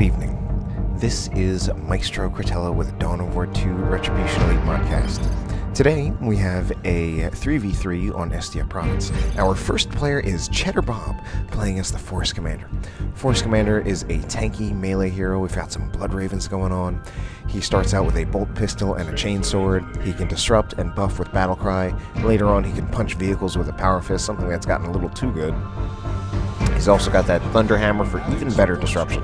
Good evening. This is Maestro Critello with Dawn of War 2 Retribution Elite Modcast. Today we have a 3v3 on Estia Province. Our first player is Cheddar playing as the Force Commander. Force Commander is a tanky melee hero. We've got some Blood Ravens going on. He starts out with a bolt pistol and a chainsword. He can disrupt and buff with battle cry. Later on he can punch vehicles with a power fist, something that's gotten a little too good. He's also got that Thunder Hammer for even better disruption.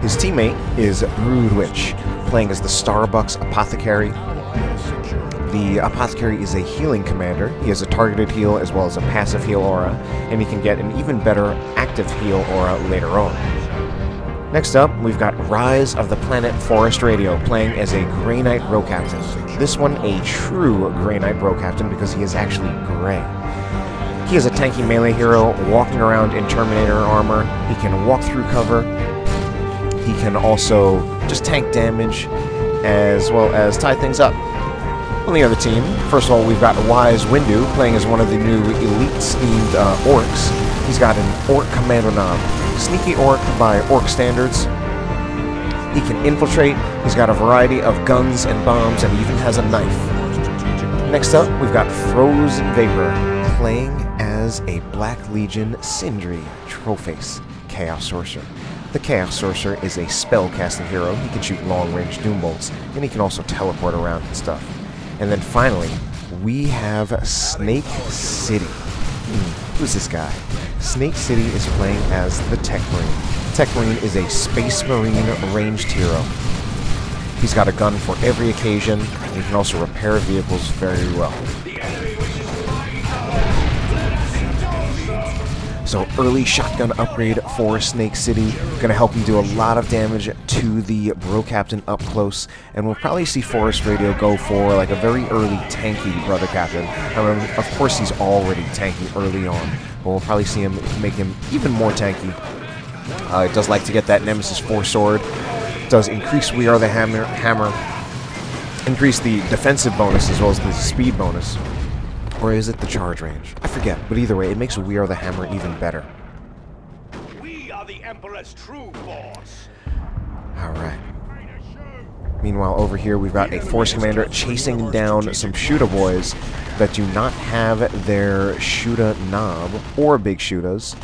His teammate is Broodwich, playing as the Starbucks Apothecary. The Apothecary is a healing commander. He has a targeted heal as well as a passive heal aura, and he can get an even better active heal aura later on. Next up, we've got Rise of the Planet Forestradio, playing as a Grey Knight Row Captain. This one a true Grey Knight Row Captain because he is actually grey. He is a tanky melee hero, walking around in Terminator armor. He can walk through cover. He can also just tank damage, as well as tie things up. On the other team, first of all, we've got Wise Windu, playing as one of the new elite-themed orcs. He's got an Orc Kommando knob. Sneaky Orc by Orc standards. He can infiltrate. He's got a variety of guns and bombs, and he even has a knife. Next up, we've got FrozenVapor, playing as a Black Legion Sindri Trollface Chaos Sorcerer. The Chaos Sorcerer is a spell-casting hero. He can shoot long-range doom bolts, and he can also teleport around and stuff. And then finally, we have Snake City. Who's this guy? Snake City is playing as the Techmarine. Techmarine is a Space Marine ranged hero. He's got a gun for every occasion, and he can also repair vehicles very well. So early shotgun upgrade for Snake City, going to help him do a lot of damage to the Bro Captain up close, and we'll probably see Forestradio go for like a very early tanky Brother Captain. I mean, of course he's already tanky early on, but we'll probably see him make him even more tanky. It does like to get that Nemesis 4 sword. It does increase We Are the Hammer, increase the defensive bonus as well as the speed bonus. Or is it the charge range? I forget, but either way, it makes We Are the Hammer even better. We are the Emperor's true force. Alright. Meanwhile, over here, we've got a Force Commander chasing down some Shooter boys that do not have their Shooter knob or big shooters.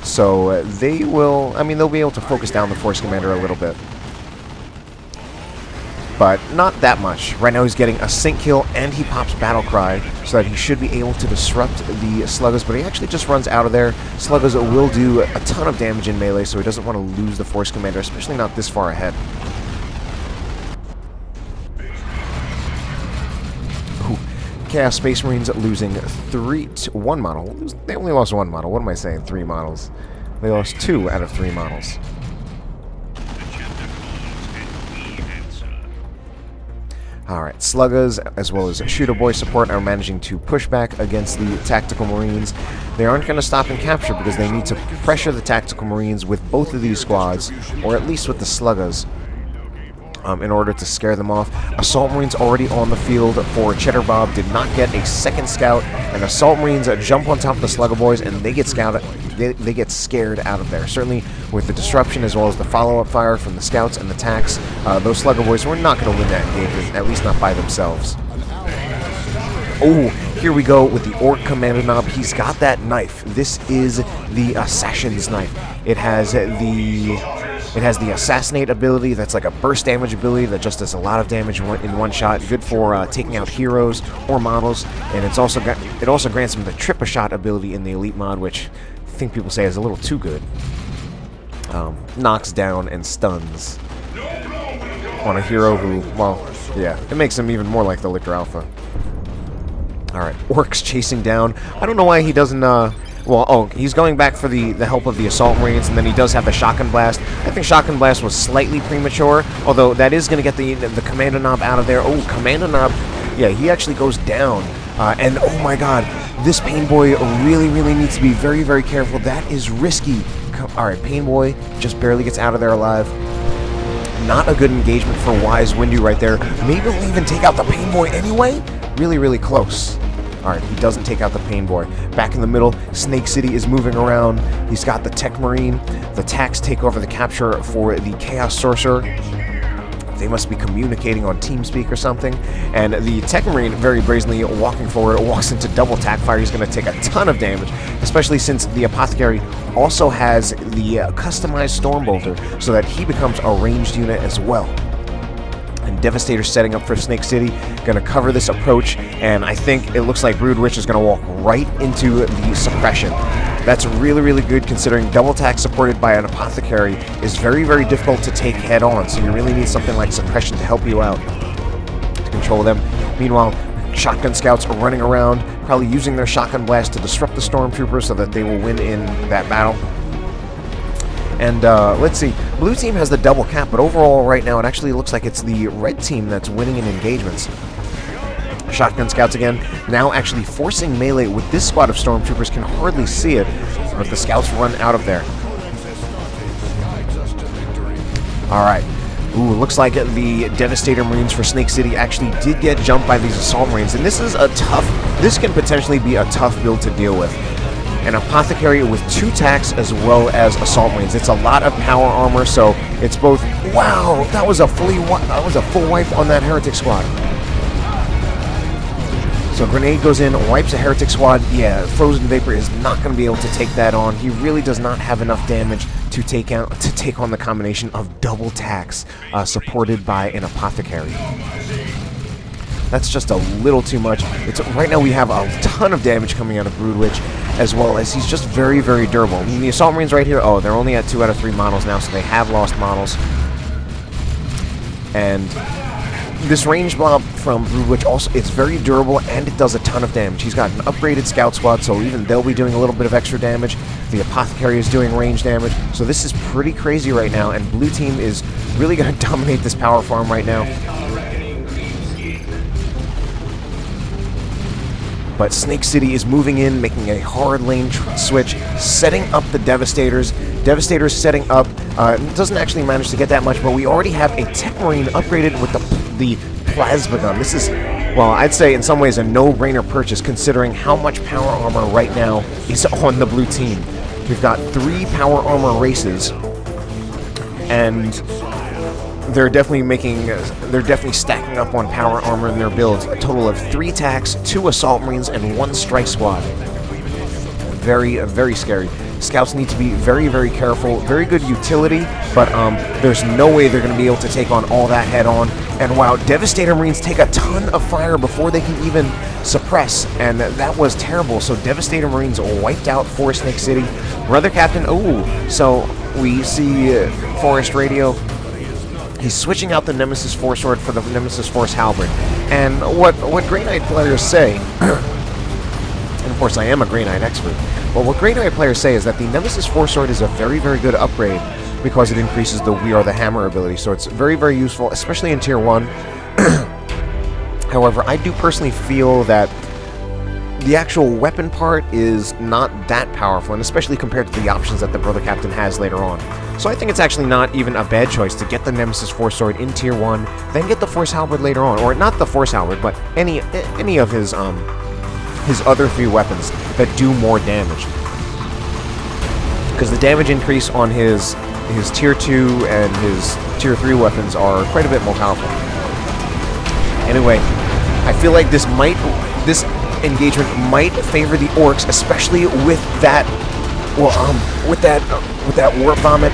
So they will, I mean, they'll be able to focus down the Force Commander a little bit. But not that much. Right now he's getting a sync kill and he pops Battle Cry so that he should be able to disrupt the Sluggers, but he actually just runs out of there. Sluggers will do a ton of damage in melee, so he doesn't want to lose the Force Commander, especially not this far ahead. Ooh. Chaos Space Marines losing one model. They only lost one model. What am I saying? 3 models. They lost 2 out of 3 models. Alright, Sluggers, as well as Shooter Boy support, are managing to push back against the Tactical Marines. They aren't going to stop and capture because they need to pressure the Tactical Marines with both of these squads, or at least with the Sluggers, in order to scare them off. Assault Marines already on the field for Cheddar did not get a second scout, and Assault Marines jump on top of the Slugger Boys and they get scouted. They get scared out of there. Certainly with the disruption as well as the follow-up fire from the scouts and the tanks, those Slugger Boys were not going to win that engagement, at least not by themselves. Oh, here we go with the Orc Kommando knob. He's got that knife. This is the Assassin's Knife. It has the Assassinate ability. That's like a burst damage ability that just does a lot of damage in one shot. Good for taking out heroes or models, and it also grants him the Trip-a-Shot ability in the Elite mod, which I think people say is a little too good. Knocks down and stuns on a hero who, well, yeah, it makes him even more like the Lictor Alpha. Alright, Orcs chasing down. I don't know why he doesn't, he's going back for the help of the Assault Marines, and then he does have the Shotgun Blast. I think Shotgun Blast was slightly premature, although that is going to get the Commando Knob out of there. Oh, Commando Knob, yeah, he actually goes down. And oh my god, this Pain Boy really, really needs to be very, very careful. That is risky. Alright, Pain Boy just barely gets out of there alive. Not a good engagement for Wise Windu right there. Maybe we'll even take out the Pain Boy anyway. Really, really close. Alright, he doesn't take out the Pain Boy. Back in the middle, Snake City is moving around. He's got the Techmarine. The Tax take over the capture for the Chaos Sorcerer. They must be communicating on TeamSpeak or something. And the Techmarine, very brazenly walking forward, walks into double tack fire. He's going to take a ton of damage, especially since the Apothecary also has the customized Stormbolter, so that he becomes a ranged unit as well. And Devastator setting up for Snake City, going to cover this approach, and I think it looks like Broodwich is going to walk right into the suppression. That's really, really good, considering double attack supported by an Apothecary is very, very difficult to take head on, so you really need something like suppression to help you out, to control them. Meanwhile, shotgun scouts are running around, probably using their shotgun blast to disrupt the stormtroopers so that they will win in that battle. And let's see, blue team has the double cap, but overall right now it actually looks like it's the red team that's winning in engagements. Shotgun scouts again, now actually forcing melee with this squad of stormtroopers. Can hardly see it, but the scouts run out of there. Alright. Ooh, looks like the Devastator Marines for Snake City actually did get jumped by these Assault Marines, and this is a tough, this can potentially be a tough build to deal with. An Apothecary with 2 tacks as well as Assault Marines. It's a lot of power armor, so it's both, wow, that was a full wipe on that Heretic squad. So Grenade goes in, wipes a Heretic squad. Yeah, FrozenVapor is not going to be able to take that on. He really does not have enough damage to take on the combination of double tacks supported by an Apothecary. That's just a little too much. Right now we have a ton of damage coming out of Broodwich, as well as he's just very, very durable. I mean, the Assault Marines right here, oh, they're only at 2 out of 3 models now, so they have lost models. And this range blob from Broodwich also, it's very durable and it does a ton of damage. He's got an upgraded scout squad, so even they'll be doing a little bit of extra damage. The Apothecary is doing range damage, so this is pretty crazy right now, and blue team is really going to dominate this power farm right now. But Snake City is moving in, making a hard lane switch, setting up the Devastators. Devastators setting up, doesn't actually manage to get that much, but we already have a Techmarine upgraded with the Plasma Gun. This is, well, I'd say in some ways a no-brainer purchase, considering how much power armor right now is on the blue team. We've got 3 power armor races, and they're definitely stacking up on power armor in their builds. A total of 3 attacks, 2 Assault Marines, and 1 Strike Squad. Very, very scary. Scouts need to be very, very careful. Very good utility, but there's no way they're going to be able to take on all that head on. And wow, Devastator Marines take a ton of fire before they can even suppress, and that was terrible. So Devastator Marines wiped out for Snake City. Brother Captain, oh, so we see Forestradio. He's switching out the Nemesis Force Sword for the Nemesis Force Halberd. And what Grey Knight players say, and of course I am a Grey Knight expert, but what Grey Knight players say is that the Nemesis Force Sword is a very, very good upgrade because it increases the We Are the Hammer ability. So it's very, very useful, especially in Tier 1. However, I do personally feel that the actual weapon part is not that powerful, and especially compared to the options that the Brother Captain has later on. So I think it's actually not even a bad choice to get the Nemesis Force Sword in Tier 1, then get the Force Halberd later on. Or not the Force Halberd, but any of his other 3 weapons that do more damage. Because the damage increase on his Tier 2 and his Tier 3 weapons are quite a bit more powerful. Anyway, I feel like this engagement might favor the orcs, especially with that, with that warp vomit,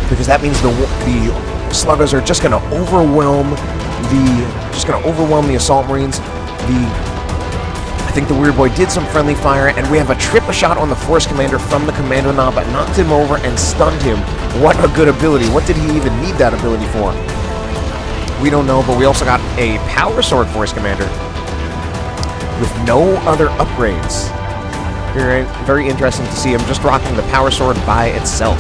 because that means the sluggers are just going to overwhelm the Assault Marines. I think the Weird Boy did some friendly fire, and we have a triple shot on the Force Commander from the Commando knob, but knocked him over and stunned him. What a good ability! What did he even need that ability for? We don't know, but we also got a Power Sword Force Commander with no other upgrades. Very interesting to see him just rocking the Power Sword by itself.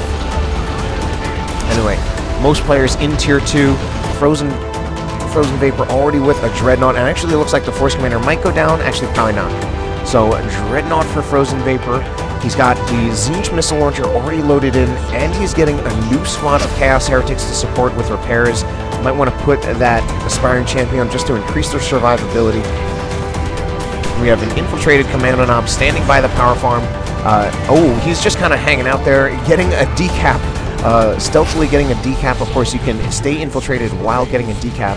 Anyway, most players in Tier 2, FrozenVapor already with a Dreadnought, and actually it looks like the Force Commander might go down, actually probably not. So Dreadnought for FrozenVapor, he's got the Zinch missile launcher already loaded in, and he's getting a new squad of Chaos Heretics to support with repairs. Might want to put that Aspiring Champion just to increase their survivability. We have an infiltrated Kommando Knob standing by the power farm. Oh, he's just kind of hanging out there, getting a decap, stealthily getting a decap. Of course, you can stay infiltrated while getting a decap.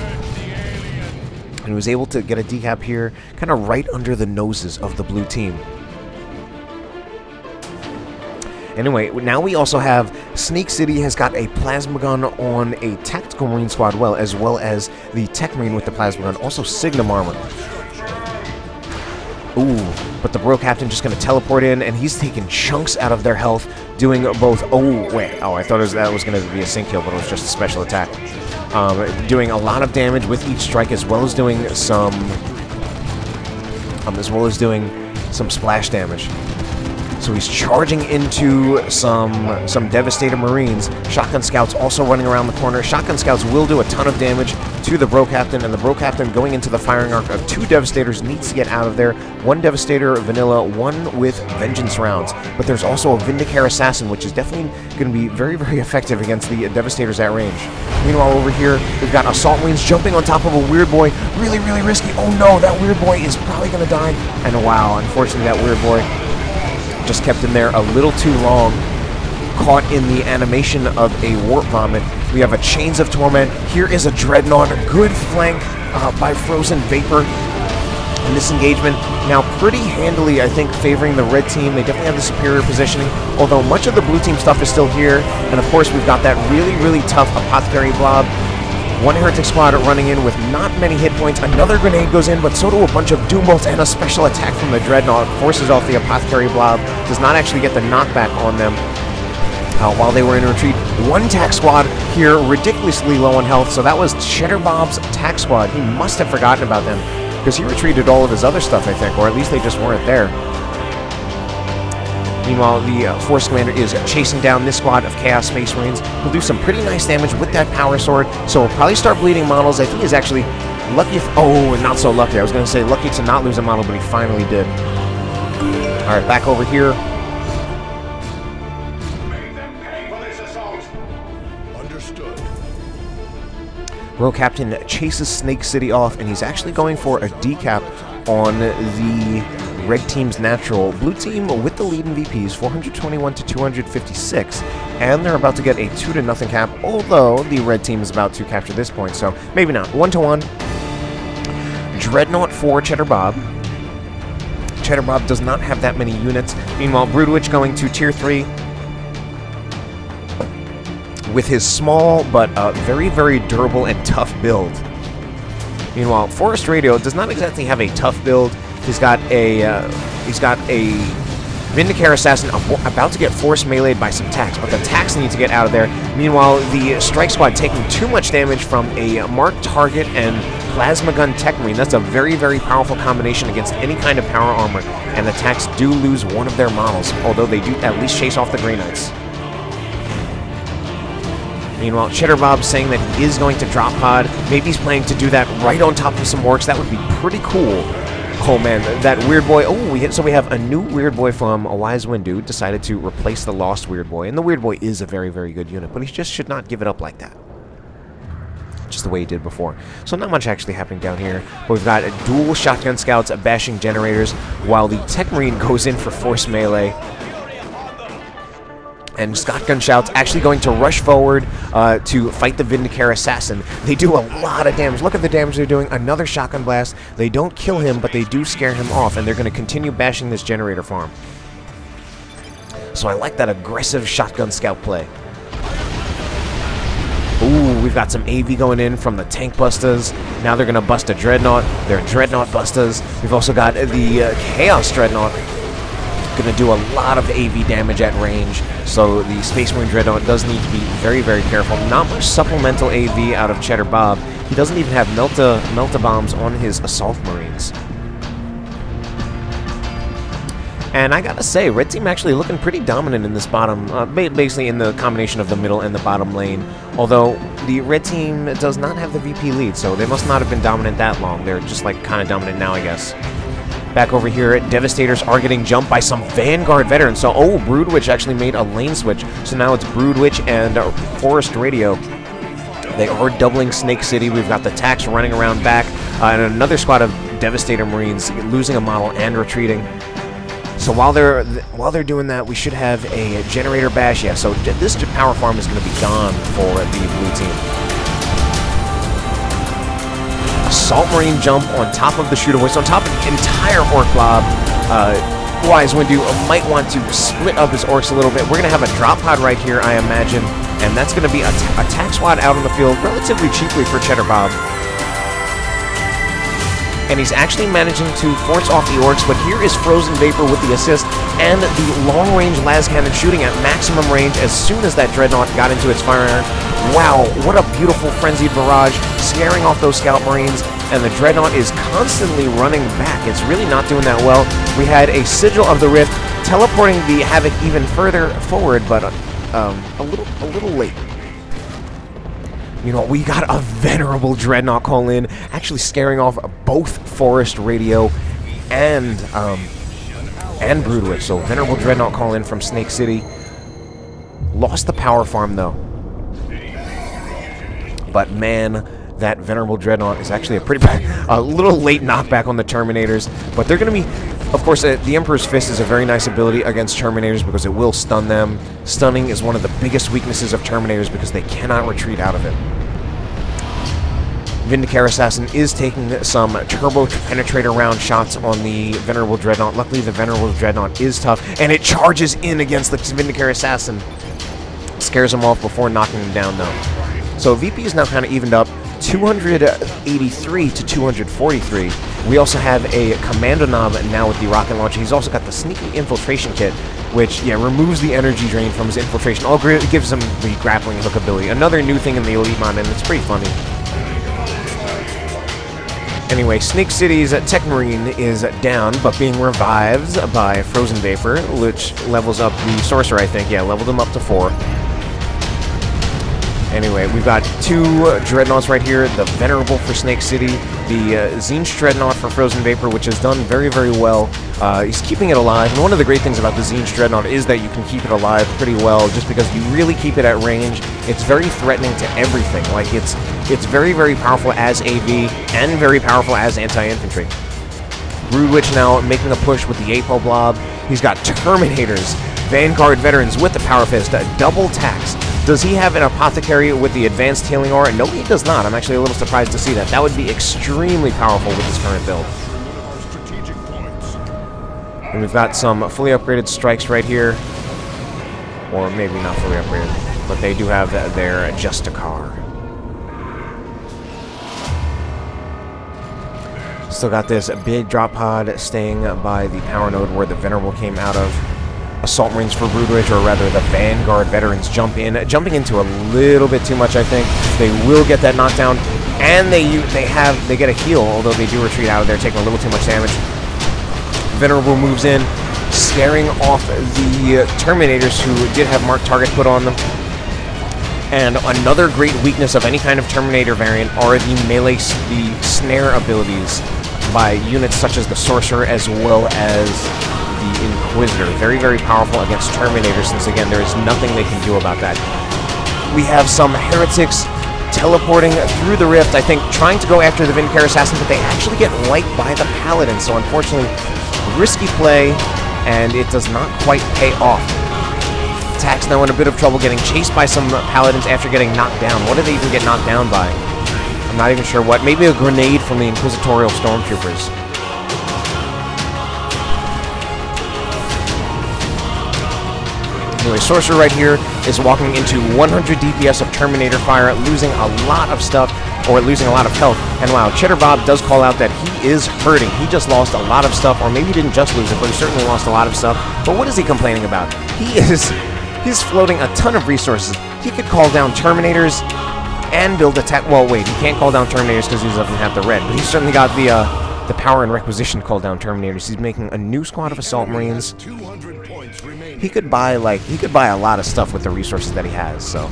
And he was able to get a decap here, kind of right under the noses of the blue team. Anyway, now we also have Snake City has got a plasma gun on a tactical marine squad, as well as the Techmarine with the plasma gun, also Signum armor. Ooh, but the Bro Captain just going to teleport in, and he's taking chunks out of their health, doing both. Oh, wait. Oh, I thought that was going to be a sync kill, but it was just a special attack. Doing a lot of damage with each strike, as well as doing some, splash damage. So he's charging into some Devastator Marines. Shotgun Scouts also running around the corner. Shotgun Scouts will do a ton of damage to the Bro Captain, and the Bro Captain going into the firing arc of 2 Devastators needs to get out of there. 1 Devastator Vanilla, 1 with Vengeance rounds. But there's also a Vindicare Assassin, which is definitely going to be very, very effective against the Devastators at range. Meanwhile, over here, we've got Assault Marines jumping on top of a Weird Boy. Really, really risky. Oh no, that Weird Boy is probably going to die. And wow, unfortunately, that Weird Boy just kept him there a little too long, caught in the animation of a Warp Vomit. We have a Chains of Torment. Here is a Dreadnought. A good flank by FrozenVapor in this engagement. Now pretty handily, I think, favoring the red team. They definitely have the superior positioning, although much of the blue team stuff is still here. And of course, we've got that really, really tough Apothecary blob. 1 Heretic Squad running in with not many hit points. Another grenade goes in, but so do a bunch of Doom Bolts, and a special attack from the Dreadnought forces off the Apothecary blob. Does not actually get the knockback on them while they were in retreat. 1 Tac Squad here, ridiculously low on health, so that was Cheddar Bob's Tac Squad. He must have forgotten about them, because he retreated all of his other stuff, I think, or at least they just weren't there. Meanwhile, the Force Commander is chasing down this squad of Chaos Space Marines. He'll do some pretty nice damage with that Power Sword, so he'll probably start bleeding models. I think he's actually lucky oh, not so lucky. I was going to say lucky to not lose a model, but he finally did. Alright, back over here. Understood. Bro Captain chases Snake City off, and he's actually going for a decap on the red team's natural. Blue team with the lead in VPs, 421 to 256, and they're about to get a 2-0 cap, although the red team is about to capture this point, so maybe not. 1-1. Dreadnought for Cheddar Bob. Cheddar Bob does not have that many units. Meanwhile, Broodwich going to Tier 3 with his small but very, very durable and tough build. Meanwhile, Forestradio does not exactly have a tough build. He's got a Vindicare Assassin about to get force meleeed by some tacs, but the tacs need to get out of there. Meanwhile, the Strike Squad taking too much damage from a marked target and Plasma Gun Techmarine. That's a very, very powerful combination against any kind of power armor, and the tacs do lose one of their models, although they do at least chase off the Grey Knights. Meanwhile, Cheddar Bob saying that he is going to drop pod. Maybe he's planning to do that right on top of some orcs. That would be pretty cool. Oh man, that Weird Boy. Oh, so we have a new Weird Boy from a Wise Windu decided to replace the lost Weird Boy. And the Weird Boy is a very, very good unit, but he just should not give it up like that. Just the way he did before. So not much actually happening down here. But we've got dual Shotgun Scouts bashing generators, while the Techmarine goes in for force melee. And Shotgun Shouts actually going to rush forward to fight the Vindicare Assassin. They do a lot of damage. Look at the damage they're doing. Another Shotgun Blast. They don't kill him, but they do scare him off, and they're going to continue bashing this generator farm. So I like that aggressive Shotgun Scout play. Ooh, we've got some AV going in from the Tank Busters. Now they're going to bust a Dreadnought. They're Dreadnought Busters. We've also got the Chaos Dreadnought. Going to do a lot of AV damage at range, so the Space Marine Dreadnought does need to be very, very careful. Not much supplemental AV out of Cheddar Bob. He doesn't even have Melta Bombs on his Assault Marines. And I gotta say, Red Team actually looking pretty dominant in this bottom, basically in the combination of the middle and the bottom lane. Although the Red Team does not have the VP lead, so they must not have been dominant that long. They're just like kind of dominant now, I guess. Back over here, Devastators are getting jumped by some Vanguard veterans. So, oh, Broodwich actually made a lane switch. So now it's Broodwich and Forestradio. They are doubling Snake City. We've got the Tacs running around back. And another squad of Devastator Marines, losing a model and retreating. So while they're doing that, we should have a generator bash. Yeah, so this power farm is going to be gone for the blue team. Assault Marine jump on top of the shooter voice, on top of the entire Orc blob. Wise Windu might want to split up his Orcs a little bit. We're going to have a drop pod right here, I imagine, and that's going to be a attack squad out on the field relatively cheaply for Cheddar Bob. And he's actually managing to force off the Orcs, but here is FrozenVapor with the assist and the long-range las cannon shooting at maximum range as soon as that Dreadnought got into its fire iron. Wow, what a beautiful frenzied barrage, scaring off those Scout Marines, and the Dreadnought is constantly running back. It's really not doing that well. We had a Sigil of the Rift teleporting the Havoc even further forward, but a little late. You know, we got a Venerable Dreadnought call in, actually scaring off both Forestradio and Broodwich. So Venerable Dreadnought call in from Snake City. Lost the power farm though. But man, that Venerable Dreadnought is actually a little late knockback on the Terminators. But they're going to be, of course, the Emperor's Fist is a very nice ability against Terminators because it will stun them. Stunning is one of the biggest weaknesses of Terminators because they cannot retreat out of it. Vindicator Assassin is taking some turbo penetrator round shots on the Venerable Dreadnought. Luckily, the Venerable Dreadnought is tough, and it charges in against the Vindicator Assassin. Scares him off before knocking him down, though. So VP is now kind of evened up, 283 to 243. We also have a Kommando knob now with the rocket launcher. He's also got the sneaky infiltration kit, which, yeah, removes the energy drain from his infiltration. All gives him the grappling hook ability. Another new thing in the Elite mod, and it's pretty funny. Anyway, Snake City's Techmarine is down, but being revived by FrozenVapor, which levels up the Sorcerer, I think. Yeah, leveled him up to 4. Anyway, we've got 2 Dreadnoughts right here. The Venerable for Snake City, the Tzeentch Dreadnought for FrozenVapor, which has done very, very well. He's keeping it alive, and one of the great things about the Tzeentch Dreadnought is that you can keep it alive pretty well, just because you really keep it at range. It's very threatening to everything. Like, it's very, very powerful as AV, and very powerful as anti-infantry. Broodwich now making a push with the Apo Blob. He's got Terminators, Vanguard Veterans with the Power Fist, double tax. Does he have an Apothecary with the Advanced Healing Aura? No, he does not. I'm actually a little surprised to see that. That would be extremely powerful with his current build. And we've got some fully upgraded strikes right here. Or maybe not fully upgraded, but they do have their Justicar. Still got this big drop pod staying by the power node where the Venerable came out of. Assault Marines for Broodwich, or rather the Vanguard Veterans jumping into a little bit too much, I think. They will get that knockdown, and they get a heal, although they do retreat out of there, taking a little too much damage. Venerable moves in, scaring off the Terminators who did have marked target put on them. And another great weakness of any kind of Terminator variant are the melee, the snare abilities by units such as the Sorcerer as well as the Inquisitor. Very, very powerful against Terminators, since again, there is nothing they can do about that. We have some heretics teleporting through the rift, I think, trying to go after the Vindicator Assassin, but they actually get wiped by the Paladin, so unfortunately, risky play, and it does not quite pay off. Attack's now in a bit of trouble, getting chased by some Paladins after getting knocked down. What did they even get knocked down by? I'm not even sure what. Maybe a grenade from the Inquisitorial Stormtroopers. Anyway, Sorcerer right here is walking into 100 DPS of Terminator fire, losing a lot of stuff, or losing a lot of health. And wow, Cheddar Bob does call out that he is hurting. He just lost a lot of stuff, or maybe he didn't just lose it, but he certainly lost a lot of stuff. But what is he complaining about? He's floating a ton of resources. He could call down Terminators and build attack. Well, wait, he can't call down Terminators because he doesn't have the red, but he's certainly got the power and requisition to call down Terminators. He's making a new squad of Assault Marines. He could buy a lot of stuff with the resources that he has, so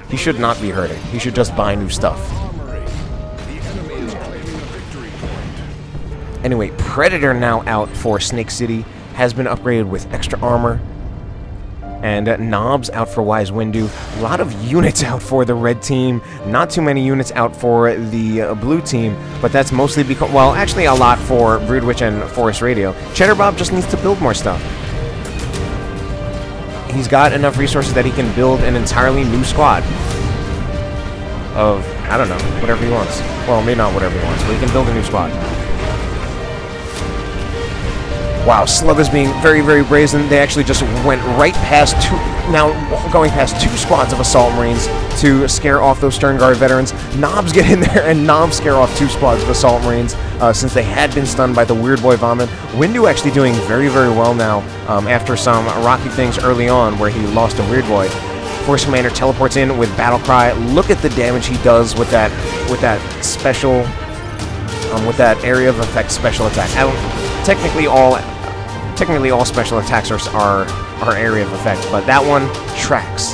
he should not be hurting. He should just buy new stuff. Anyway, Predator now out for Snake City, has been upgraded with extra armor. And Knobs out for Wise Windu. A lot of units out for the red team. Not too many units out for the blue team, but that's mostly because, well, actually a lot for Broodwich and Forestradio. Cheddar Bob just needs to build more stuff. He's got enough resources that he can build an entirely new squad of, I don't know, whatever he wants. Well, maybe not whatever he wants, but he can build a new squad. Wow, Slug is being very, very brazen. They actually just went right past going past 2 squads of Assault Marines to scare off those Stern Guard veterans. Knobs get in there and Knobs scare off 2 squads of Assault Marines since they had been stunned by the Weird Boy Vomit. Windu actually doing very, very well now after some rocky things early on where he lost a Weird Boy. Force Commander teleports in with Battle Cry. Look at the damage he does with that special, with that area of effect special attack. Technically all special attacks are area of effect, but that one tracks.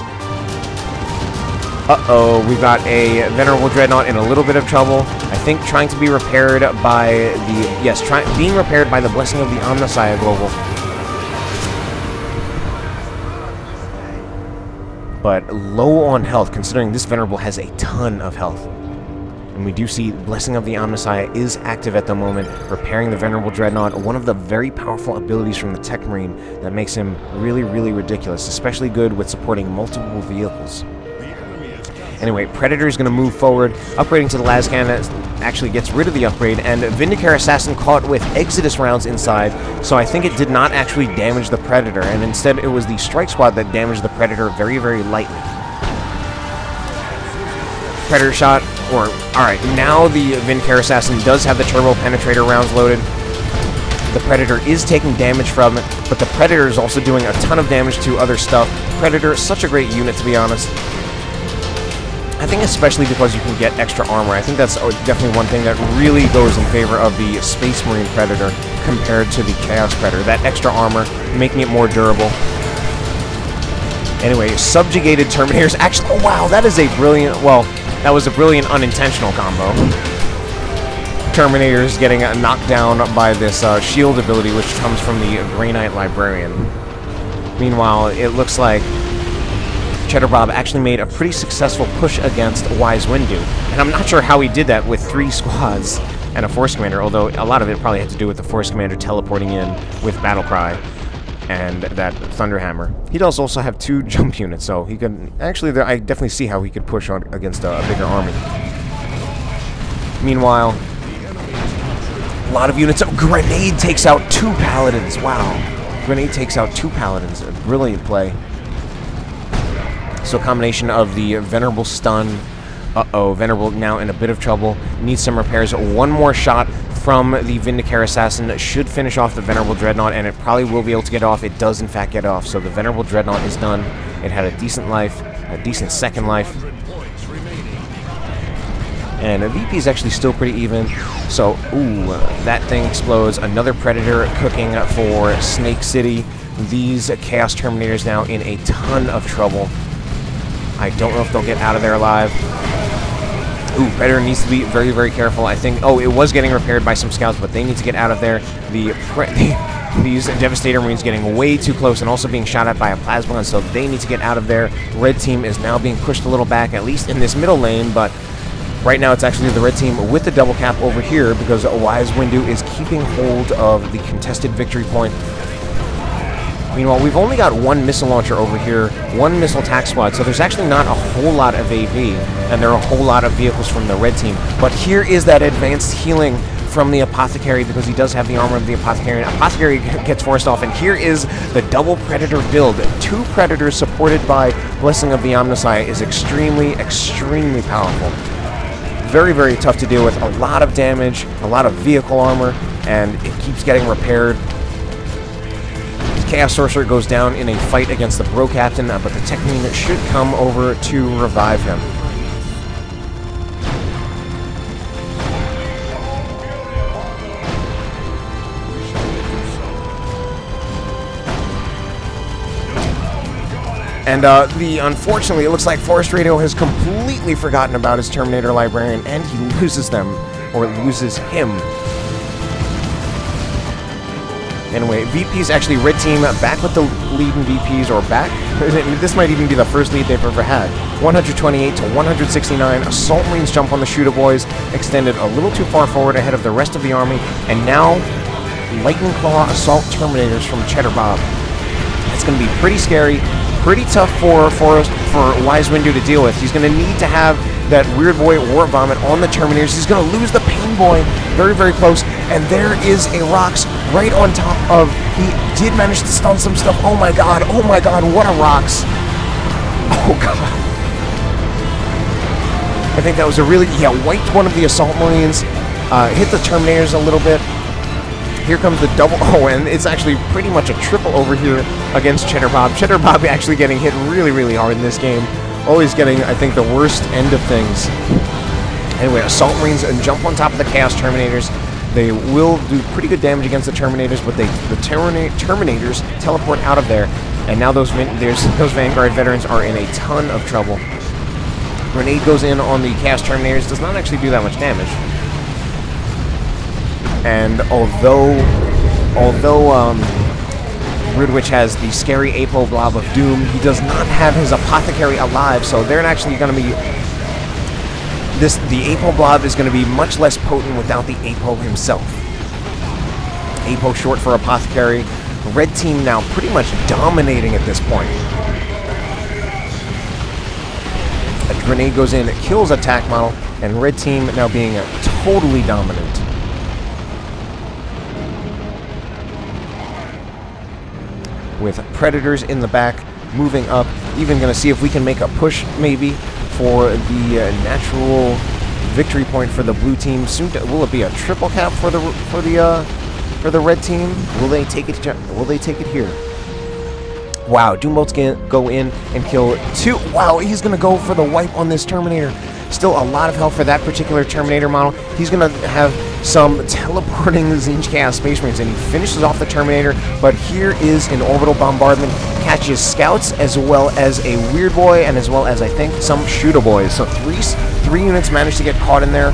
Uh-oh, we've got a Venerable Dreadnought in a little bit of trouble. I think trying to be repaired by the, being repaired by the Blessing of the Omnissiah Global. But low on health, considering this Venerable has a ton of health. And we do see Blessing of the Omnissiah is active at the moment, repairing the Venerable Dreadnought, one of the very powerful abilities from the Techmarine that makes him really, really ridiculous, especially good with supporting multiple vehicles. Anyway, Predator is going to move forward, upgrading to the Lascan actually gets rid of the upgrade, and Vindicare Assassin caught with Exodus rounds inside, so I think it did not actually damage the Predator, and instead it was the Strike Squad that damaged the Predator very, very lightly. Predator shot, alright, now the Vindicare Assassin does have the Turbo Penetrator rounds loaded. The Predator is taking damage from it, but the Predator is also doing a ton of damage to other stuff. Predator, such a great unit, to be honest. I think especially because you can get extra armor. I think that's definitely one thing that really goes in favor of the Space Marine Predator compared to the Chaos Predator. That extra armor, making it more durable. Anyway, subjugated Terminators. Actually, oh wow, that is a brilliant, well, that was a brilliant unintentional combo. Terminators getting knocked down by this shield ability, which comes from the Grey Knight Librarian. Meanwhile, it looks like Cheddar Bob actually made a pretty successful push against Wise Windu. And I'm not sure how he did that with 3 squads and a Force Commander, although a lot of it probably had to do with the Force Commander teleporting in with Battle Cry and that Thunderhammer. He does also have 2 jump units, so he could... Actually, I definitely see how he could push on against a bigger army. Meanwhile, a lot of units... Oh, Grenade takes out 2 Paladins! Wow. Grenade takes out 2 Paladins. A brilliant play. So a combination of the Venerable stun. Uh-oh, Venerable now in a bit of trouble. Needs some repairs. One more shot from the Vindicare Assassin should finish off the Venerable Dreadnought, and it probably will be able to get off. It does, in fact, get off. So the Venerable Dreadnought is done. It had a decent life, a decent second life. And the VP is actually still pretty even. So, ooh, that thing explodes. Another Predator cooking for Snake City. These Chaos Terminators now in a ton of trouble. I don't know if they'll get out of there alive. Ooh, Predator needs to be very, very careful. I think... Oh, it was getting repaired by some scouts, but they need to get out of there. These Devastator Marines getting way too close and also being shot at by a Plasma gun, so they need to get out of there. Red team is now being pushed a little back, at least in this middle lane, but right now it's actually the red team with the double cap over here because Wise Windu is keeping hold of the contested victory point. Meanwhile, we've only got 1 missile launcher over here, 1 missile attack squad, so there's actually not a whole lot of AV, and there are a whole lot of vehicles from the red team. But here is that advanced healing from the Apothecary, because he does have the armor of the Apothecary, and Apothecary gets forced off, and here is the double Predator build. 2 Predators supported by Blessing of the Omnissiah is extremely, extremely powerful. Very, very tough to deal with. A lot of damage, a lot of vehicle armor, and it keeps getting repaired. Chaos Sorcerer goes down in a fight against the Bro Captain, but the Techmarine should come over to revive him. And unfortunately, it looks like Forestradio has completely forgotten about his Terminator Librarian, and he loses them, or loses him. Anyway, VPs, actually, red team back with the lead in VPs, or back. This might even be the first lead they've ever had. 128 to 169. Assault Marines jump on the Shooter Boys, extended a little too far forward ahead of the rest of the army, and now Lightning Claw Assault Terminators from Cheddar Bob. It's going to be pretty scary, pretty tough for Wise Windu to deal with. He's going to need to have that Weird Boy War Vomit on the Terminators. He's going to lose the Pain Boy very, very close. And there is a Rox right on top of... He did manage to stun some stuff. Oh my god, what a Rox. Oh god. I think that was a really... Yeah, wiped one of the Assault Marines. Hit the Terminators a little bit. Here comes the double... Oh, and it's actually pretty much a triple over here against Cheddar Bob. Cheddar Bob actually getting hit really, really hard in this game. Always getting, I think, the worst end of things. Anyway, Assault Marines jump on top of the Chaos Terminators. They will do pretty good damage against the Terminators, but the Terminators teleport out of there. And now those Vanguard veterans are in a ton of trouble. Grenade goes in on the Chaos Terminators. Does not actually do that much damage. And although Broodwich has the scary Apo Blob of Doom, he does not have his Apothecary alive, so they're actually going to be... The Apo Blob is going to be much less potent without the Apo himself. Apo short for Apothecary. Red team now pretty much dominating at this point. A grenade goes in, it kills attack model, and red team now being totally dominant. With Predators in the back, moving up, even going to see if we can make a push, maybe, for the natural victory point for the blue team. Soon, will it be a triple cap for the red team? Will they take it? Will they take it here? Wow, Doombolt's gonna go in and kill two. Wow, he's gonna go for the wipe on this Terminator. Still a lot of health for that particular Terminator model. He's gonna have some teleporting Zinj Chaos Space Marines, and he finishes off the Terminator. But here is an orbital bombardment, catches scouts as well as a Weird Boy, and as well as I think some Shooter Boys. So three units managed to get caught in there.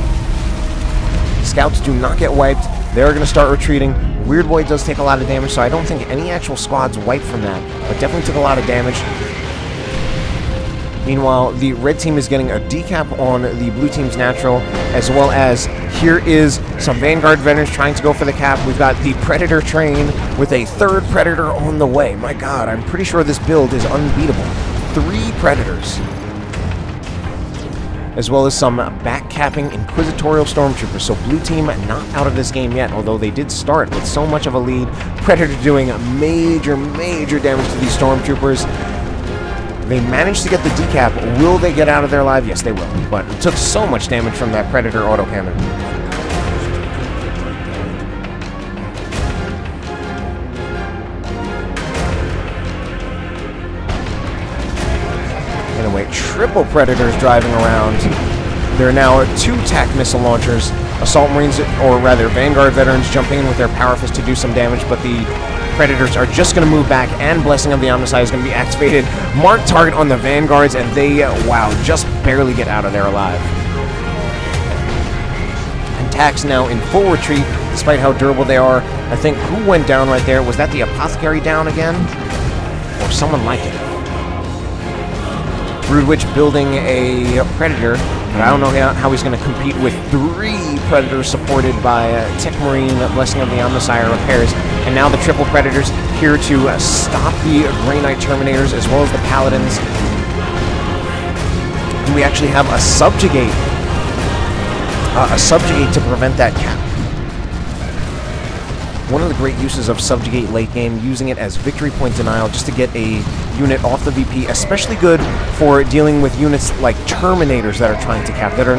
Scouts do not get wiped. They're going to start retreating. Weird Boy does take a lot of damage, so I don't think any actual squads wiped from that, but definitely took a lot of damage. Meanwhile, the red team is getting a decap on the blue team's natural, as well as here is some Vanguard veterans trying to go for the cap. We've got the Predator train with a third Predator on the way. My god, I'm pretty sure this build is unbeatable. 3 Predators. As well as some back-capping Inquisitorial Stormtroopers. So blue team not out of this game yet, although they did start with so much of a lead. Predator doing major, major damage to these Stormtroopers. They managed to get the decap. Will they get out of there alive? Yes, they will. But it took so much damage from that Predator autocannon. Anyway, triple Predators driving around. There are now 2 TAC missile launchers. Assault Marines, or rather Vanguard veterans, jumping in with their Power Fist to do some damage, but the Predators are just going to move back, and Blessing of the Omnissiah is going to be activated. Mark target on the Vanguards, and they, wow, just barely get out of there alive. And TAC's now in full retreat, despite how durable they are. I think, who went down right there? Was that the Apothecary down again? Or someone like it? Broodwich building a Predator, but I don't know how he's going to compete with 3 Predators supported by Techmarine, Blessing of the Omnissiah repairs, and now the triple Predators here to stop the Grey Knight Terminators as well as the Paladins. And we actually have a subjugate to prevent that cap. One of the great uses of subjugate late game, using it as victory point denial just to get a unit off the VP, especially good for dealing with units like Terminators that are trying to cap, that are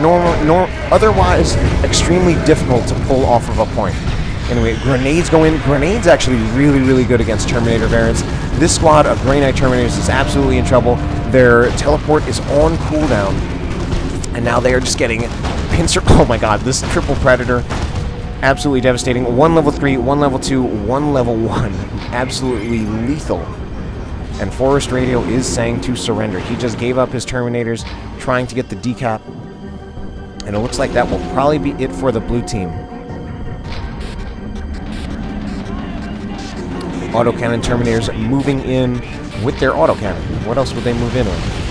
otherwise extremely difficult to pull off of a point. Anyway, grenades go in. Grenades actually really, really good against Terminator variants. This squad of Grey Knight Terminators is absolutely in trouble. Their teleport is on cooldown, and now they are just getting pincer. Oh my god, this triple Predator. Absolutely devastating. 1 level 3, 1 level 2, 1 level 1. Absolutely lethal. And Forestradio is saying to surrender. He just gave up his Terminators, trying to get the decap. And it looks like that will probably be it for the blue team. autocannon Terminators moving in with their autocannon. What else would they move in with?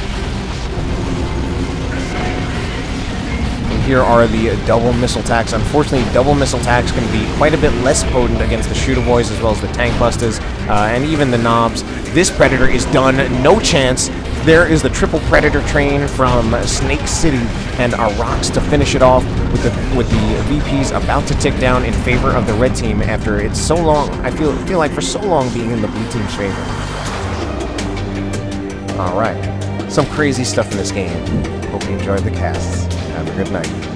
Here are the double missile attacks. Unfortunately, double missile attacks can be quite a bit less potent against the shooter boys as well as the tank busters and even the knobs. This Predator is done. No chance. There is the triple Predator train from Snake City and our rocks to finish it off with the VPs about to tick down in favor of the red team after it's so long. I feel like for so long being in the blue team's favor. All right, some crazy stuff in this game. Hope you enjoyed the casts. Have a good night.